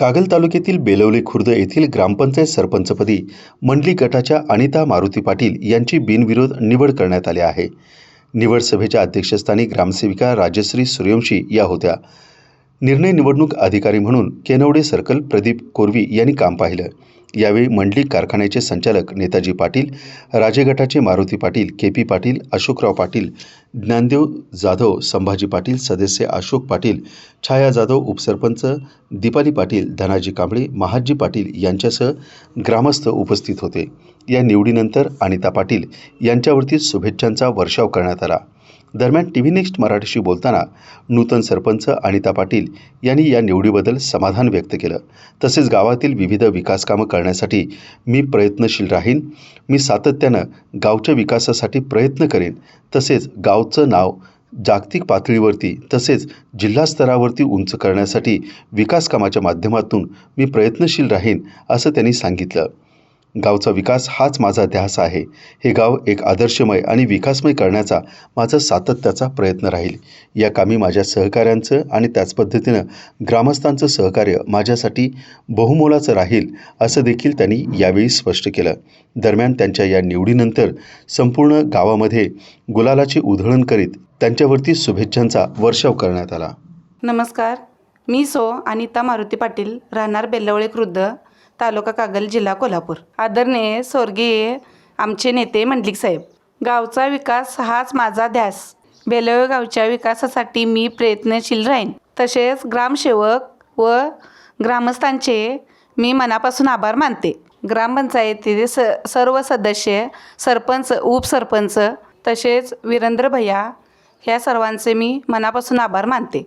कागल तालुक्यातील बेलवले खुर्द येथील ग्रामपंचायत सरपंचपदी मंडली गटाच्या अनिता मारुती पाटील यांची बिनविरोध निवड करण्यात आली आहे। निवड सभेच्या अध्यक्षस्थानी ग्रामसेविका राजश्री सूर्यवंशी या होत्या। निर्णय निवडणूक अधिकारी म्हणून केनवडे सर्कल प्रदीप कोरवी यांनी काम पाहिलं। यावेळी मंडली कारखान्याचे संचालक नेताजी पाटील, राजे गटाचे मारुती पाटील, केपी पाटील, अशोकराव पाटील, ज्ञानदेव जाधव, संभाजी पाटील, सदस्य अशोक पाटील, छाया जाधव, उपसरपंच दीपाली पाटील, धनाजी कांबळे, महाजी पाटील यांच्यासह ग्रामस्थ उपस्थित होते। या निवडीनंतर अनिता पाटील यांच्यावरती शुभेच्छांचा वर्षाव करण्यात आला। दरम्यान टीव्ही नेक्स्ट मराठीशी बोलताना नूतन सरपंच अनिता पाटील यांनी या निवडीबद्दल समाधान व्यक्त केलं। तसेच गावातील विविध विकास कामं करण्यासाठी मी प्रयत्नशील राहीन। मी सातत्यानं गावच्या विकासासाठी प्रयत्न करेन। तसेच गावचं नाव जागतिक पातळीवरती तसेच जिल्हा स्तरावरती उंच करण्यासाठी विकास कामाच्या माध्यमातून मी प्रयत्नशील राहीन असं त्यांनी सांगितलं। गावचा विकास हाच माझा ध्यास आहे। हे गाव एक आदर्शमय आणि विकासमय करण्याचा माझा सातत्याचा प्रयत्न राहील। या कामी माझ्या सहकाऱ्यांचं आणि त्याच पद्धतीनं ग्रामस्थांचं सहकार्य माझ्यासाठी बहुमोलाचं राहील असं देखील त्यांनी यावेळी स्पष्ट केलं। दरम्यान त्यांच्या या निवडीनंतर संपूर्ण गावामध्ये गुलालाची उधळण करीत त्यांच्यावरती शुभेच्छांचा वर्षाव करण्यात आला। नमस्कार, मी अनिता मारुती पाटील, राहणार बेलवळे खुर्द, तालुका कागल, जिल्हा कोल्हापूर। आदरणीय स्वर्गीय आमचे नेते मंडलिक साहेब, गावचा विकास हाच माझा ध्यास। बेलवळे गावच्या विकासासाठी मी प्रयत्नशील राहीन। तसेच ग्रामसेवक व ग्रामस्थांचे मी मनापासून आभार मानते। ग्रामपंचायतीचे सर्व सदस्य, सरपंच, उपसरपंच तसेच वीरेंद्र भैया ह्या सर्वांचे मी मनापासून आभार मानते।